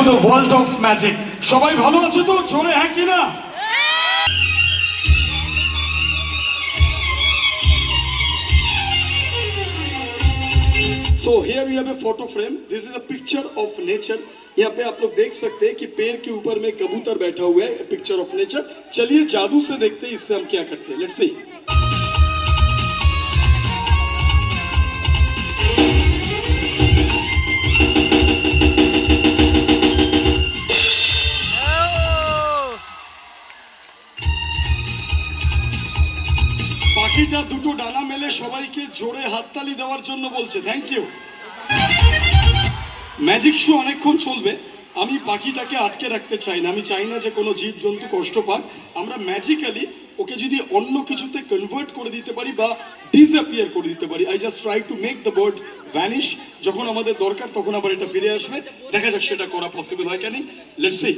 the world of magic. সবাই ভালো আছে তো? জোরে হ্যাঁ কি না? So here we have a photo frame. This is a picture of nature. यहाँ पे आप लोग देख सकते हैं कि पेड़ के ऊपर में कबूतर बैठा हुआ है. A picture of nature. चलिए जादू से देखते हैं इससे हम क्या करते हैं. Let's see. পাখিটা দুটো ডানা মেলে সবাইকে জোরে হাততালি দেওয়ার জন্য বলছে থ্যাংক ইউ। ম্যাজিক শো অনেকক্ষণ চলবে, আমি পাখিটাকে আটকে রাখতে চাই না, আমি চাই না যে কোনো জীবজন্তু কষ্ট পাক। আমরা ম্যাজিক্যালি ওকে যদি অন্য কিছুতে কনভার্ট করে দিতে পারি বা ডিসঅ্যাপিয়ার করে দিতে পারি, I just try to make the bird vanish. যখন আমাদের দরকার তখন আবার এটা ফিরে আসবে, দেখা যাক সেটা করা পসিবল হয় কেন। Let's see.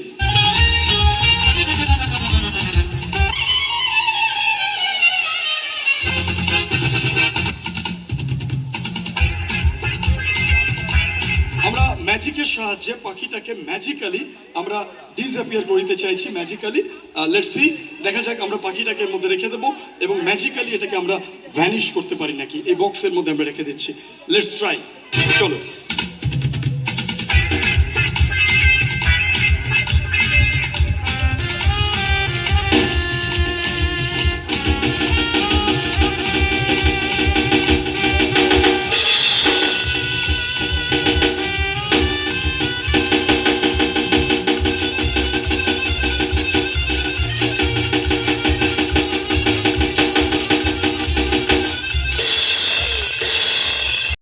আমরা ম্যাজিকের সাহায্যে পাখিটাকে ম্যাজিক্যালি আমরা ডিসঅ্যাপিয়ার করতে চাইছি ম্যাজিক্যালি। লেটস সি, দেখা যাক আমরা পাখিটাকে এর মধ্যে রেখে দেবো এবং ম্যাজিক্যালি এটাকে আমরা ভ্যানিশ করতে পারি নাকি। এই বক্সের মধ্যে আমরা রেখে দিচ্ছি, লেটস ট্রাই, চলো।